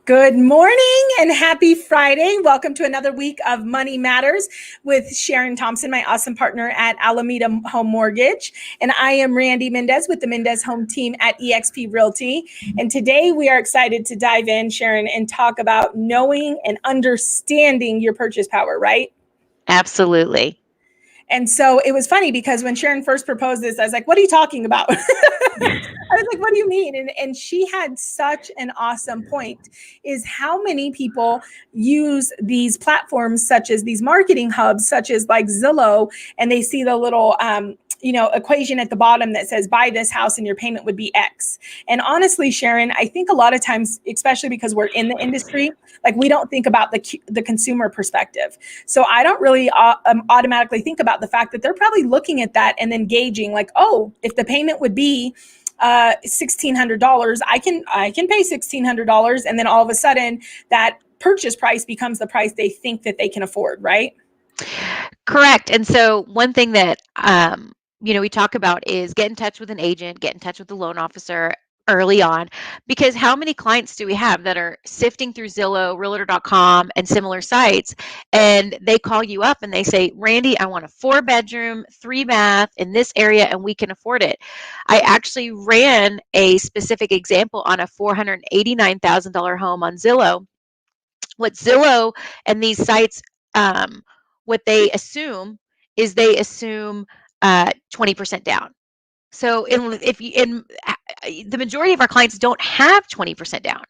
Good morning and happy Friday. Welcome to another week of Money Matters with Sharon Thompson, my awesome partner at Alameda Home Mortgage. And I am Randy Mendez with the Mendez Home Team at eXp Realty. And today we are excited to dive in, Sharon, and talk about knowing and understanding your purchase power, right? Absolutely. And so it was funny because when Sharon first proposed this, I was like, what are you talking about? I was like, what do you mean? And she had such an awesome point, is how many people use these platforms, such as these marketing hubs, such as like Zillow, and they see the little equation at the bottom that says buy this house and your payment would be X. And honestly, Sharon, I think a lot of times, especially because we're in the industry, like we don't think about the consumer perspective. So I don't really automatically think about the fact that they're probably looking at that and then gauging like, oh, if the payment would be $1,600, I can pay $1,600, and then all of a sudden that purchase price becomes the price they think that they can afford, right? Correct. And so one thing that we talk about is get in touch with an agent, get in touch with the loan officer early on, because how many clients do we have that are sifting through Zillow, realtor.com, and similar sites, and they call you up and they say, Randy, I want a 4-bedroom, 3-bath in this area and we can afford it. I actually ran a specific example on a $489,000 home on Zillow. What Zillow and these sites, what they assume is they assume 20% down. So the majority of our clients don't have 20% down.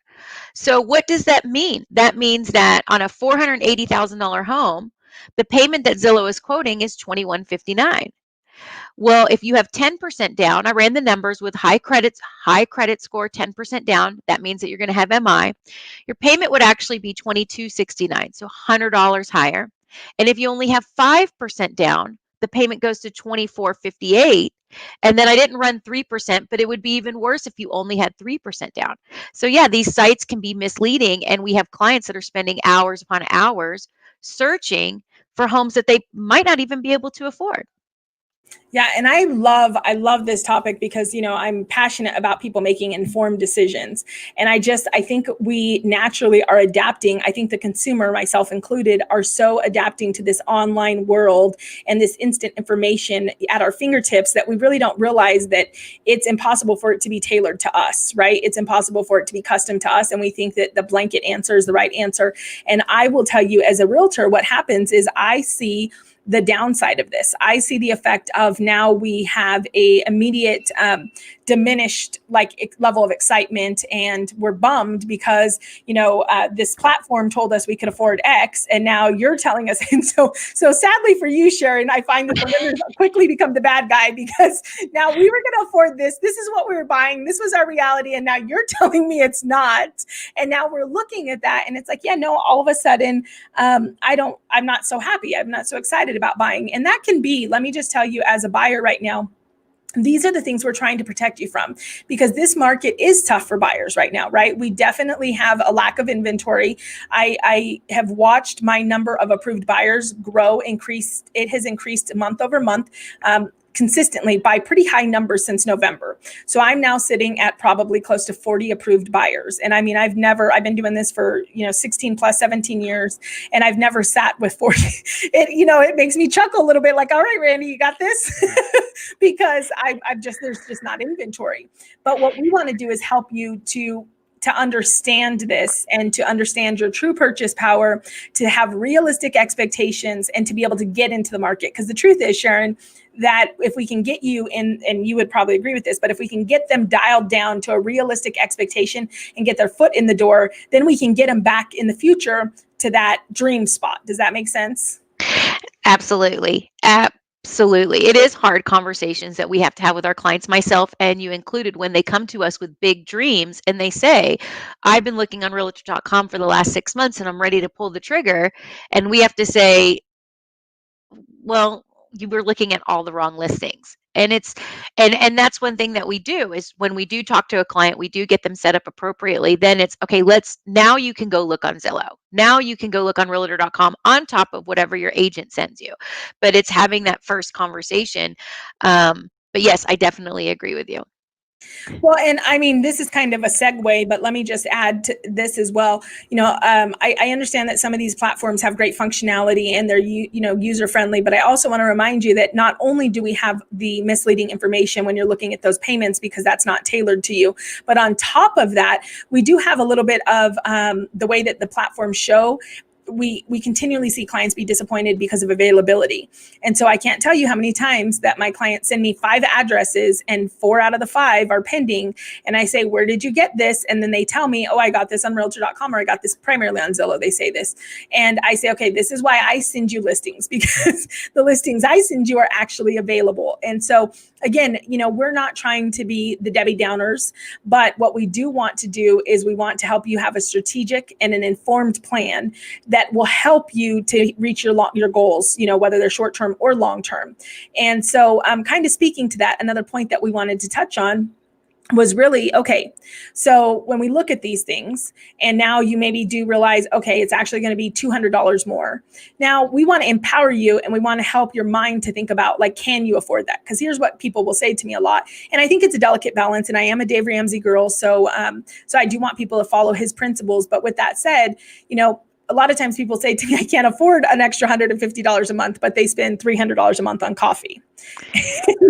So what does that mean? That means that on a $480,000 home, the payment that Zillow is quoting is $2,159. Well, if you have 10% down, I ran the numbers with high credit score, 10% down. That means that you're going to have MI. Your payment would actually be $2,269, so $100 higher. And if you only have 5% down, the payment goes to $2,458. And then I didn't run 3%, but it would be even worse if you only had 3% down. So yeah, these sites can be misleading, and we have clients that are spending hours upon hours searching for homes that they might not even be able to afford. Yeah, and I love this topic because I'm passionate about people making informed decisions. And I think we naturally are adapting. I think the consumer, myself included, are so adapting to this online world and this instant information at our fingertips that we really don't realize that it's impossible for it to be tailored to us, right? It's impossible for it to be custom to us, and we think that the blanket answer is the right answer. And I will tell you, as a realtor, what happens is I see the downside of this. I see the effect of now we have a immediate diminished level of excitement, and we're bummed because this platform told us we could afford X, and now you're telling us. And so sadly for you, Sharon, I find that the lenders quickly become the bad guy, because now we were going to afford this. This is what we were buying. This was our reality, and now you're telling me it's not. And now we're looking at that, and it's like, yeah, no. All of a sudden, I'm not so happy. I'm not so excited about buying. And that can be, let me just tell you, as a buyer right now, these are the things we're trying to protect you from, because this market is tough for buyers right now, right? We definitely have a lack of inventory. I have watched my number of approved buyers increase. It has increased month over month. Consistently by pretty high numbers since November. So I'm now sitting at probably close to 40 approved buyers. And I mean, I've been doing this for, 16 plus 17 years, and I've never sat with 40. It makes me chuckle a little bit, like, all right, Randy, you got this. Because there's just not inventory. But what we want to do is help you to understand this, and to understand your true purchase power, to have realistic expectations, and to be able to get into the market. Because the truth is, Sharon, that if we can get you in, and you would probably agree with this, but if we can get them dialed down to a realistic expectation and get their foot in the door, then we can get them back in the future to that dream spot. Does that make sense? Absolutely. Absolutely. It is hard conversations that we have to have with our clients, myself and you included, when they come to us with big dreams and they say, I've been looking on realtor.com for the last 6 months and I'm ready to pull the trigger. And we have to say, well, you were looking at all the wrong listings. And that's one thing that we do, is when we do talk to a client, we do get them set up appropriately. Then it's okay, now you can go look on Zillow. Now you can go look on realtor.com on top of whatever your agent sends you. But it's having that first conversation. But yes, I definitely agree with you. Well, and I mean, this is kind of a segue, but let me just add to this as well. I understand that some of these platforms have great functionality and they're user friendly, but I also want to remind you that not only do we have the misleading information when you're looking at those payments because that's not tailored to you, but on top of that, we do have a little bit of the way that the platforms show. We continually see clients be disappointed because of availability. And so I can't tell you how many times that my clients send me 5 addresses and 4 out of the 5 are pending. And I say, where did you get this? And then they tell me, oh, I got this on realtor.com, or I got this primarily on Zillow. They say this. And I say, okay, this is why I send you listings, because the listings I send you are actually available. And so again, we're not trying to be the Debbie Downers, but what we do want to do is we want to help you have a strategic and an informed plan that will help you to reach your goals, whether they're short-term or long-term. And so kind of speaking to that, another point that we wanted to touch on was really, okay, so when we look at these things and now you maybe do realize, okay, it's actually going to be $200 more. Now we want to empower you and we want to help your mind to think about, like, can you afford that? Because here's what people will say to me a lot. And I think it's a delicate balance, and I am a Dave Ramsey girl. So I do want people to follow his principles. But with that said, a lot of times people say to me, I can't afford an extra $150 a month, but they spend $300 a month on coffee.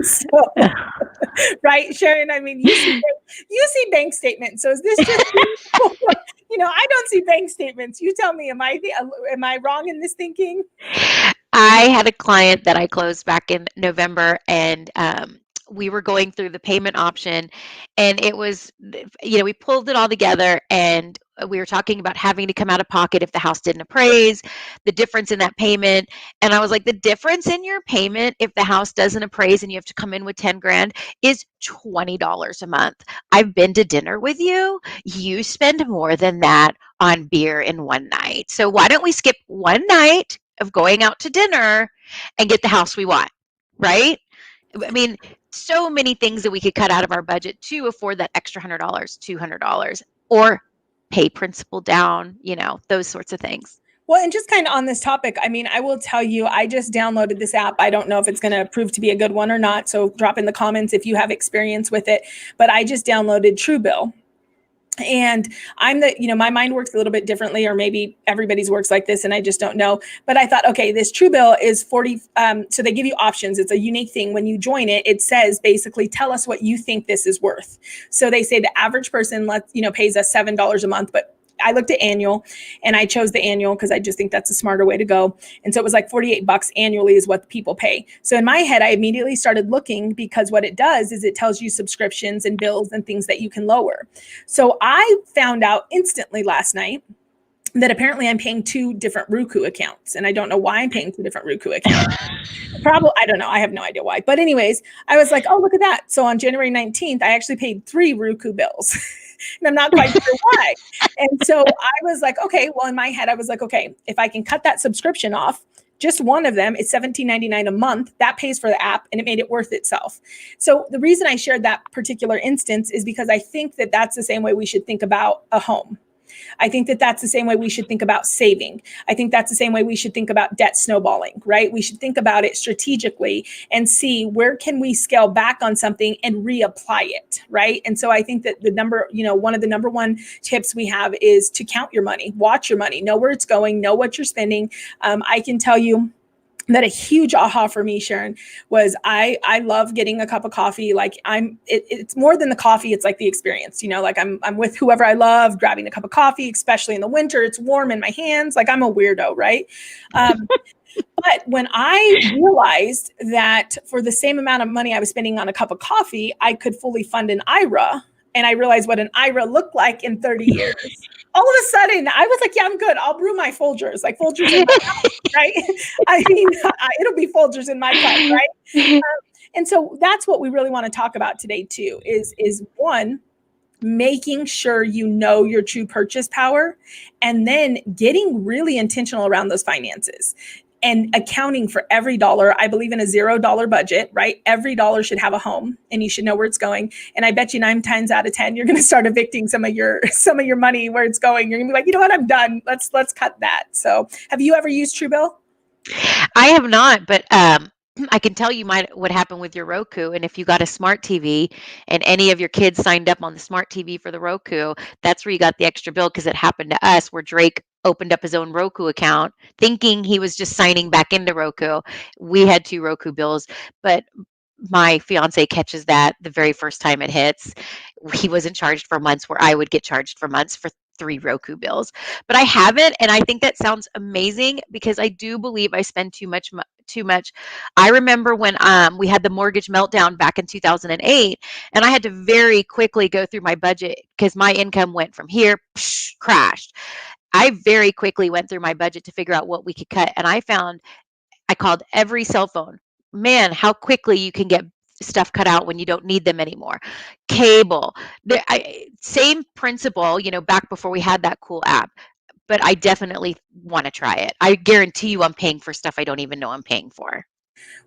So, right, Sharon? I mean, you see bank statements. So is this just, I don't see bank statements. You tell me, am I wrong in this thinking? I had a client that I closed back in November, and we were going through the payment option, and it was, we pulled it all together, and we were talking about having to come out of pocket if the house didn't appraise, the difference in that payment. And I was like, the difference in your payment if the house doesn't appraise and you have to come in with 10 grand is $20 a month. I've been to dinner with you. You spend more than that on beer in one night. So why don't we skip one night of going out to dinner and get the house we want, right? I mean, so many things that we could cut out of our budget to afford that extra $100, $200, or pay principal down, those sorts of things. Well, and just kind of on this topic, I mean, I will tell you, I just downloaded this app. I don't know if it's going to prove to be a good one or not. So drop in the comments if you have experience with it. But I just downloaded Truebill. And my mind works a little bit differently, or maybe everybody's works like this and I just don't know. But I thought, okay, this Truebill is 40. So they give you options. It's a unique thing. When you join it, it says basically, tell us what you think this is worth. So they say the average person pays us $7 a month, but I looked at annual and I chose the annual because I just think that's a smarter way to go. And so it was like $48 annually is what people pay. So in my head, I immediately started looking, because what it does is it tells you subscriptions and bills and things that you can lower. So I found out instantly last night that apparently I'm paying 2 different Roku accounts. And I don't know why I'm paying 2 different Roku accounts. Probably, I don't know. I have no idea why. But anyways, I was like, oh, look at that. So on January 19th, I actually paid 3 Roku bills. And I'm not quite sure why. And so I was like, okay, well, in my head, I was like, okay, if I can cut that subscription off, just one of them is $17.99 a month. That pays for the app, and it made it worth itself. So the reason I shared that particular instance is because I think that that's the same way we should think about a home. I think that that's the same way we should think about saving. I think that's the same way we should think about debt snowballing, right? We should think about it strategically and see where can we scale back on something and reapply it, right? And so I think that one of the number one tips we have is to count your money, watch your money, know where it's going, know what you're spending. I can tell you that a huge aha for me, Sharon, was I love getting a cup of coffee. Like it's more than the coffee. It's like the experience, like I'm with whoever I love, grabbing a cup of coffee, especially in the winter, it's warm in my hands. Like I'm a weirdo, right? But when I realized that for the same amount of money I was spending on a cup of coffee, I could fully fund an IRA. And I realized what an IRA looked like in 30 years. All of a sudden, I was like, yeah, I'm good. I'll brew my Folgers. Like Folgers in my house, right? I mean, it'll be Folgers in my cup, right? And so that's what we really want to talk about today, too, is one, making sure you know your true purchase power, and then getting really intentional around those finances. And accounting for every dollar. I believe in a $0 budget, right? Every dollar should have a home, and you should know where it's going. And I bet you 9 times out of 10, you're going to start evicting some of your money where it's going. You're going to be like, you know what? I'm done. Let's cut that. So have you ever used Truebill? I have not, but I can tell you what happened with your Roku. And if you got a smart TV and any of your kids signed up on the smart TV for the Roku, that's where you got the extra bill, because it happened to us where Drake opened up his own Roku account thinking he was just signing back into Roku. We had 2 Roku bills, but my fiance catches that the very first time it hits. He wasn't charged for months where I would get charged for months for 3 Roku bills. But I haven't, and I think that sounds amazing because I do believe I spend too much. I remember when we had the mortgage meltdown back in 2008, and I had to very quickly go through my budget because my income went from here, crashed. I very quickly went through my budget to figure out what we could cut, and I called every cell phone. Man, how quickly you can get stuff cut out when you don't need them anymore. Cable, same principle, back before we had that cool app. But I definitely want to try it. I guarantee you I'm paying for stuff I don't even know I'm paying for.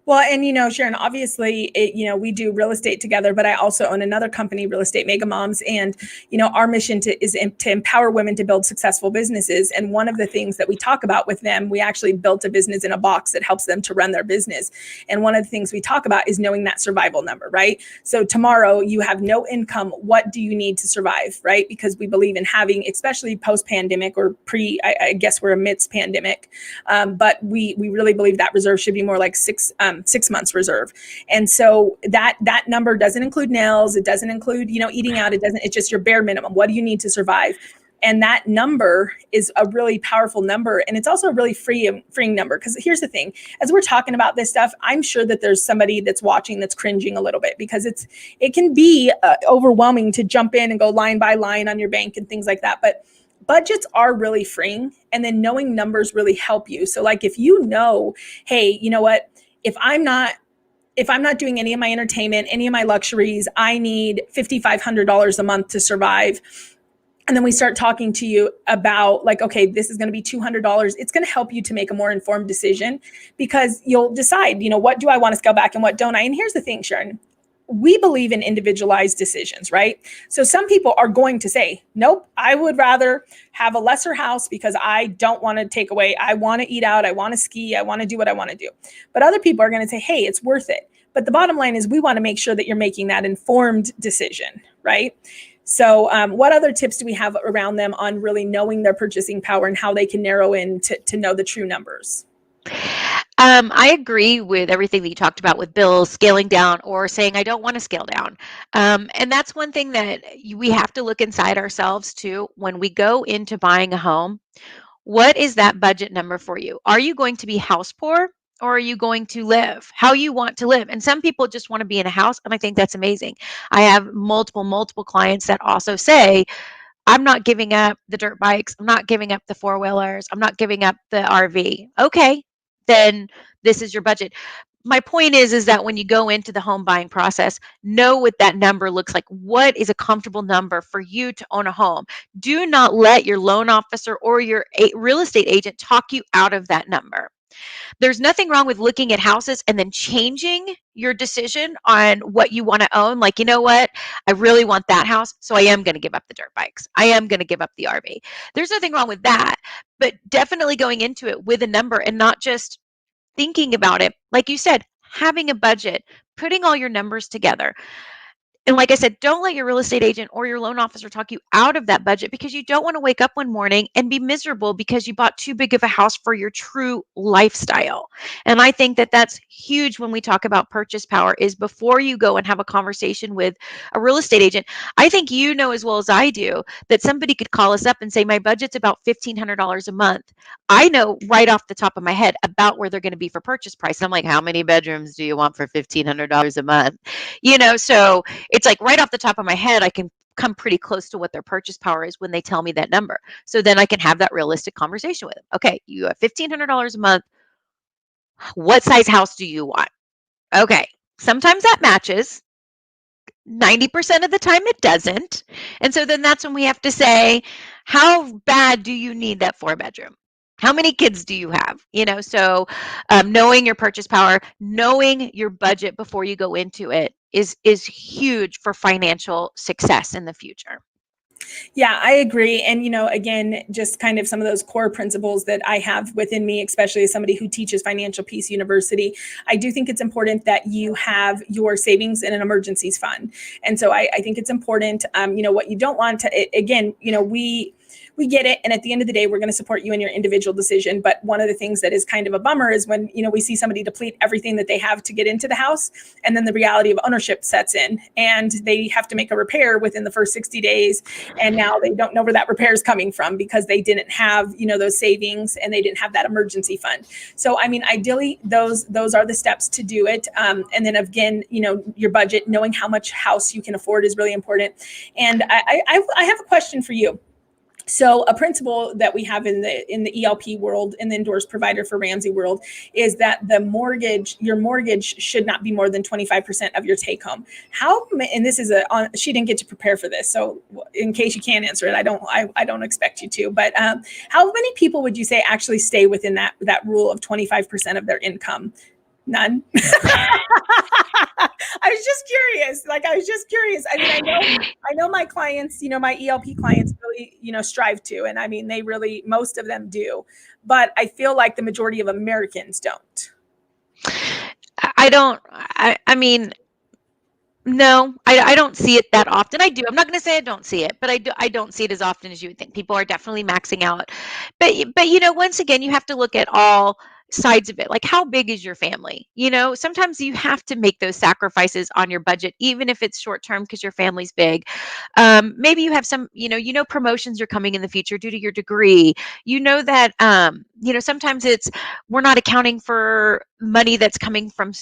Well, and Sharon, obviously, we do real estate together, but I also own another company, Real Estate Mega Moms, and our mission is to empower women to build successful businesses. And one of the things that we talk about with them, we actually built a business in a box that helps them to run their business. And one of the things we talk about is knowing that survival number, right? So tomorrow you have no income. What do you need to survive, right? Because we believe in having, especially post-pandemic or I guess we're amidst pandemic, but we really believe that reserve should be more like 6 months reserve. And so that number doesn't include nails. It doesn't include, eating out. It's just your bare minimum. What do you need to survive? And that number is a really powerful number. And it's also a really freeing number. Because here's the thing, as we're talking about this stuff, I'm sure that there's somebody that's watching that's cringing a little bit, because it can be overwhelming to jump in and go line by line on your bank and things like that. But budgets are really freeing. And then knowing numbers really help you. So like if hey, you know what? If I'm not doing any of my entertainment, any of my luxuries, I need $5,500 a month to survive. And then we start talking to you about like, okay, this is going to be $200. It's going to help you to make a more informed decision, because you'll decide, what do I want to scale back and what don't I? And here's the thing, Sharon, we believe in individualized decisions, right? So some people are going to say, nope, I would rather have a lesser house because I don't want to take away. I want to eat out. I want to ski. I want to do what I want to do. But other people are going to say, hey, it's worth it. But the bottom line is we want to make sure that you're making that informed decision, right? So what other tips do we have around them on really knowing their purchasing power and how they can narrow in to know the true numbers? I agree with everything that you talked about with bills, scaling down, or saying, I don't want to scale down. And that's one thing that we have to look inside ourselves too. When we go into buying a home, what is that budget number for you? Are you going to be house poor, or are you going to live how you want to live? And some people just want to be in a house, and I think that's amazing. I have multiple clients that also say, I'm not giving up the dirt bikes. I'm not giving up the four-wheelers. I'm not giving up the RV. Okay, then this is your budget. My point is that when you go into the home buying process, know what that number looks like. What is a comfortable number for you to own a home? Do not let your loan officer or your real estate agent talk you out of that number. There's nothing wrong with looking at houses and then changing your decision on what you want to own. Like, you know what? I really want that house, so I am going to give up the dirt bikes. I am going to give up the RV. There's nothing wrong with that, but definitely going into it with a number and not just thinking about it. Like you said, having a budget, putting all your numbers together. And like I said, don't let your real estate agent or your loan officer talk you out of that budget, because you don't want to wake up one morning and be miserable because you bought too big of a house for your true lifestyle. And I think that that's huge when we talk about purchase power, is before you go and have a conversation with a real estate agent. I think you know as well as I do that somebody could call us up and say, my budget's about $1,500 a month. I know right off the top of my head about where they're going to be for purchase price. I'm like, how many bedrooms do you want for $1,500 a month? So it's like right off the top of my head, I can come pretty close to what their purchase power is when they tell me that number. So then I can have that realistic conversation with them. Okay, you have $1,500 a month. What size house do you want? Okay, sometimes that matches. 90% of the time it doesn't. And so then that's when we have to say, how bad do you need that 4-bedroom? How many kids do you have? So knowing your purchase power, knowing your budget before you go into it is huge for financial success in the future. Yeah, I agree. And, again, just kind of some of those core principles that I have within me, especially as somebody who teaches Financial Peace University, I do think it's important that you have your savings in an emergencies fund. And so I think it's important, what you don't want to, again, we get it. And at the end of the day, we're going to support you in your individual decision. But one of the things that is kind of a bummer is when, we see somebody deplete everything that they have to get into the house. And then the reality of ownership sets in and they have to make a repair within the first 60 days. And now they don't know where that repair is coming from because they didn't have, those savings and they didn't have that emergency fund. So, I mean, ideally, those are the steps to do it. And then again, your budget, knowing how much house you can afford is really important. And I have a question for you. So a principle that we have in the ELP world, in the endorsed provider for Ramsey world, is that your mortgage should not be more than 25% of your take home. And this is she didn't get to prepare for this, so in case you can't answer it, I don't expect you to. But how many people would you say actually stay within that rule of 25% of their income? None. I was just curious. I mean, I know my clients, my ELP clients really, strive to, and I mean, most of them do, but I feel like the majority of Americans don't. I don't. I mean, no, I don't see it that often. I do. I'm not going to say I don't see it, but I don't see it as often as you would think. People are definitely maxing out. But once again, you have to look at all sides of it. Like, how big is your family? Sometimes you have to make those sacrifices on your budget, even if it's short term because your family's big. Maybe you have some, promotions are coming in the future due to your degree. That, sometimes we're not accounting for money that's coming from,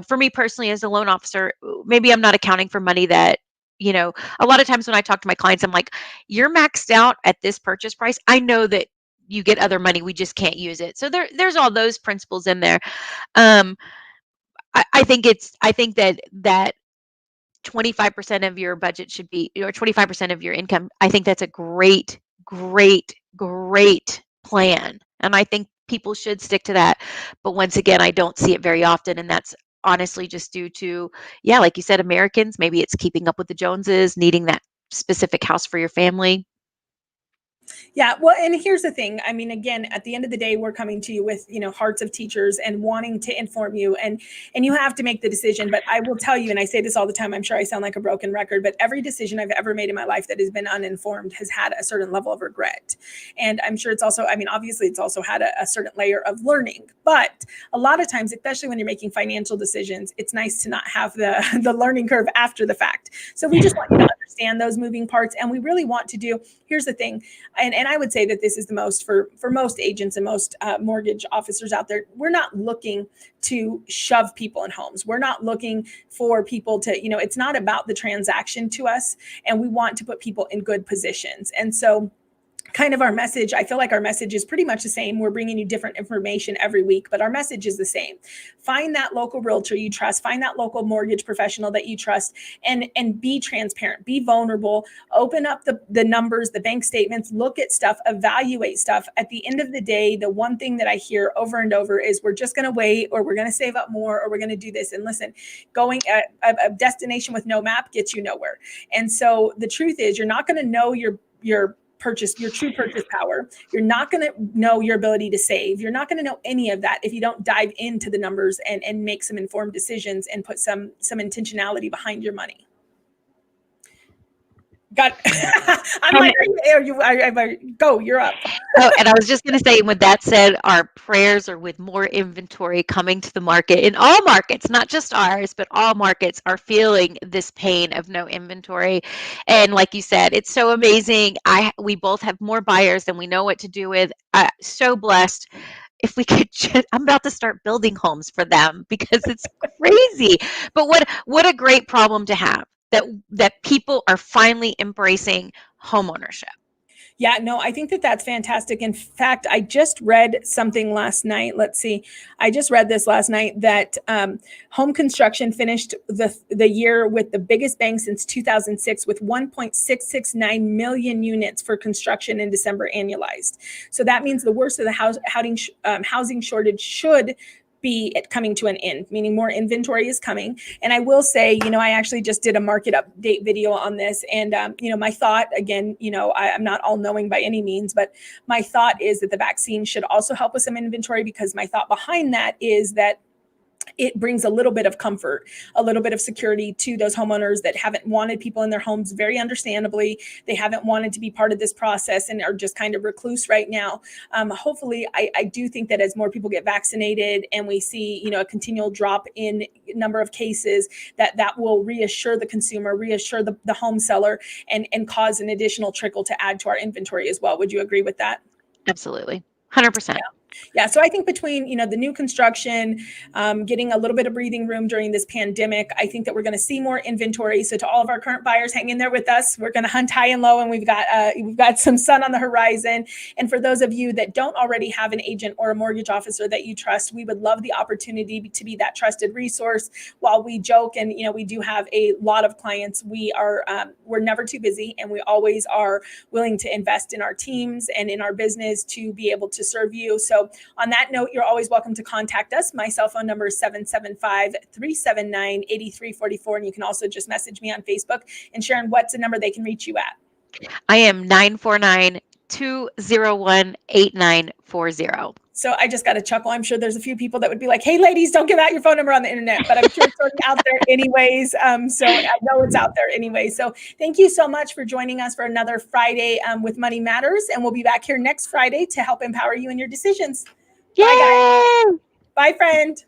for me personally as a loan officer, maybe I'm not accounting for money that, a lot of times when I talk to my clients, I'm like, you're maxed out at this purchase price. I know that you get other money, we just can't use it. So there's all those principles in there. Um, I think that 25% of your budget should be, or 25% of your income. I think that's a great, great, great plan. And I think people should stick to that. But once again, I don't see it very often. And that's honestly just due to, yeah, like you said, Americans, maybe it's keeping up with the Joneses, needing that specific house for your family. Yeah, well, and here's the thing. I mean, again, at the end of the day, we're coming to you with, hearts of teachers and wanting to inform you, and you have to make the decision. But I will tell you, and I say this all the time, I'm sure I sound like a broken record, but every decision I've ever made in my life that has been uninformed has had a certain level of regret. And I'm sure it's also, I mean, obviously it's also had a certain layer of learning. But a lot of times, especially when you're making financial decisions, it's nice to not have the learning curve after the fact. So we just want you to understand those moving parts. And we really want to do, here's the thing, and I would say that this is the most for most agents and most mortgage officers out there. We're not looking to shove people in homes. We're not looking for people to, it's not about the transaction to us. And we want to put people in good positions. And so kind of our message, I feel like our message is pretty much the same. We're bringing you different information every week, but our message is the same. Find that local realtor you trust, find that local mortgage professional that you trust, and be transparent, be vulnerable, open up the numbers, the bank statements, look at stuff, evaluate stuff. At the end of the day, the one thing that I hear over and over is we're just going to wait, or we're going to save up more, or we're going to do this. And listen, going at a destination with no map gets you nowhere. And so the truth is, you're not going to know your true purchase power. You're not going to know your ability to save. You're not going to know any of that if you don't dive into the numbers and make some informed decisions and put some intentionality behind your money. Got I'm like, go, you're up. Oh, and I was just going to say, with that said, our prayers are with more inventory coming to the market. In all markets, not just ours, but all markets are feeling this pain of no inventory. And like you said, it's so amazing. We both have more buyers than we know what to do with. So blessed. If we could I'm about to start building homes for them because it's crazy. But what a great problem to have, that people are finally embracing homeownership. Yeah, no, I think that that's fantastic. In fact, I just read something last night. Let's see. I just read this last night that home construction finished the year with the biggest bang since 2006 with 1.669 million units for construction in December annualized. So that means the worst of the housing shortage should be it coming to an end, meaning more inventory is coming. And I will say, I actually just did a market update video on this. And, my thought, again, I'm not all knowing by any means, but my thought is that the vaccine should also help with some inventory, because my thought behind that is that it brings a little bit of comfort, a little bit of security to those homeowners that haven't wanted people in their homes, very understandably. They haven't wanted to be part of this process and are just kind of recluse right now. Hopefully, I do think that as more people get vaccinated and we see, a continual drop in number of cases, that will reassure the consumer, reassure the home seller, and cause an additional trickle to add to our inventory as well. Would you agree with that? Absolutely. 100%. Yeah. So I think between, the new construction, getting a little bit of breathing room during this pandemic, I think that we're going to see more inventory. So to all of our current buyers, hang in there with us. We're going to hunt high and low, and we've got some sun on the horizon. And for those of you that don't already have an agent or a mortgage officer that you trust, we would love the opportunity to be that trusted resource. While we joke and, we do have a lot of clients, we're never too busy, and we always are willing to invest in our teams and in our business to be able to serve you. So on that note, you're always welcome to contact us. My cell phone number is 775-379-8344. And you can also just message me on Facebook. And Sharon, what's the number they can reach you at? I am 949-201-8940. So I just got a chuckle. I'm sure there's a few people that would be like, hey, ladies, don't give out your phone number on the internet. But I'm sure it's already out there anyways. So I know it's out there anyway. So thank you so much for joining us for another Friday with Money Matters. And we'll be back here next Friday to help empower you in your decisions. Yay! Bye, guys. Bye, friend.